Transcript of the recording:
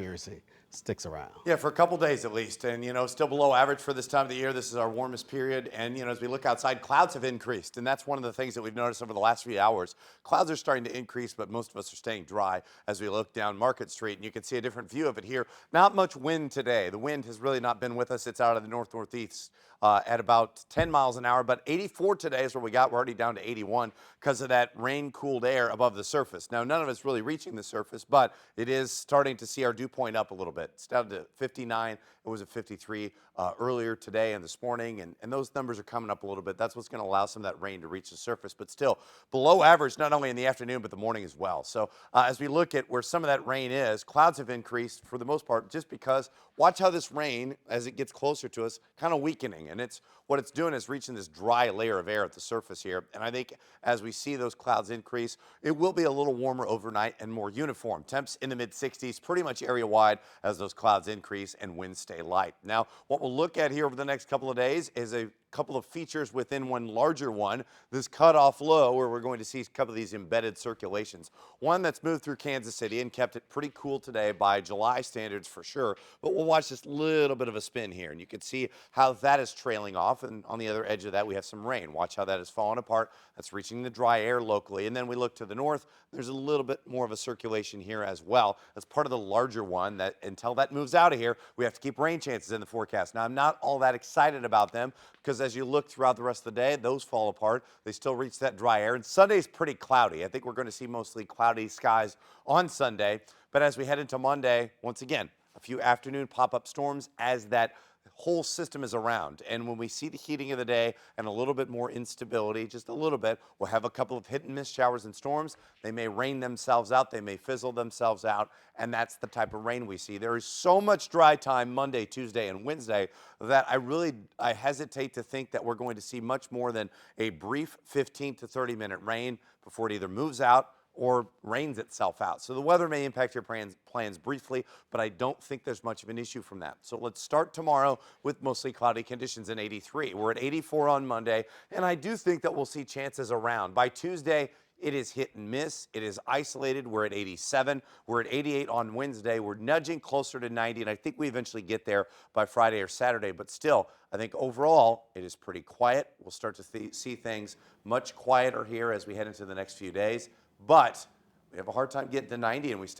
accuracy sticks around. Yeah, for a couple days at least. And, still below average for this time of the year. This is our warmest period. And, as we look outside, clouds have increased. And that's one of the things that we've noticed over the last few hours. Clouds are starting to increase, but most of us are staying dry as we look down Market Street. And you can see a different view of it here. Not much wind today. The wind has really not been with us. It's out of the north-northeast at about 10 miles an hour. But 84 today is where we got. We're already down to 81 because of that rain-cooled air above the surface. Now, none of it's really reaching the surface, but it is starting to see our dew point up a little bit. It's down to 59. It was at 53 earlier today and this morning, and those numbers are coming up a little bit. That's what's going to allow some of that rain to reach the surface, but still below average, not only in the afternoon, but the morning as well. So as we look at where some of that rain is, clouds have increased for the most part just because watch how this rain, as it gets closer to us, kind of weakening. And what it's doing is reaching this dry layer of air at the surface here. And I think as we see those clouds increase, it will be a little warmer overnight and more uniform. Temps in the mid-60s, pretty much area-wide as those clouds increase and winds stay light. Now, what we'll look at here over the next couple of days is a couple of features within one larger one, this cutoff low where we're going to see a couple of these embedded circulations. One that's moved through Kansas City and kept it pretty cool today by July standards for sure, but we'll watch this little bit of a spin here and you can see how that is trailing off, and on the other edge of that we have some rain. Watch how that is falling apart. That's reaching the dry air locally, and then we look to the north. There's a little bit more of a circulation here as well. That's part of the larger one that until that moves out of here, we have to keep rain chances in the forecast. Now, I'm not all that excited about them because as you look throughout the rest of the day, those fall apart. They still reach that dry air, and Sunday's pretty cloudy. I think we're going to see mostly cloudy skies on Sunday, but as we head into Monday, once again, a few afternoon pop-up storms as that whole system is around. And when we see the heating of the day and a little bit more instability, just a little bit, we'll have a couple of hit and miss showers and storms. They may rain themselves out. They may fizzle themselves out. And that's the type of rain we see. There is so much dry time Monday, Tuesday, and Wednesday that I hesitate to think that we're going to see much more than a brief 15 to 30-minute rain before it either moves out or rains itself out. So the weather may impact your plans briefly, but I don't think there's much of an issue from that. So let's start tomorrow with mostly cloudy conditions in 83. We're at 84 on Monday, and I do think that we'll see chances around. By Tuesday, it is hit and miss. It is isolated. We're at 87. We're at 88 on Wednesday. We're nudging closer to 90, and I think we eventually get there by Friday or Saturday. But still, I think overall, it is pretty quiet. We'll start to see things much quieter here as we head into the next few days. But we have a hard time getting to 90, and we stay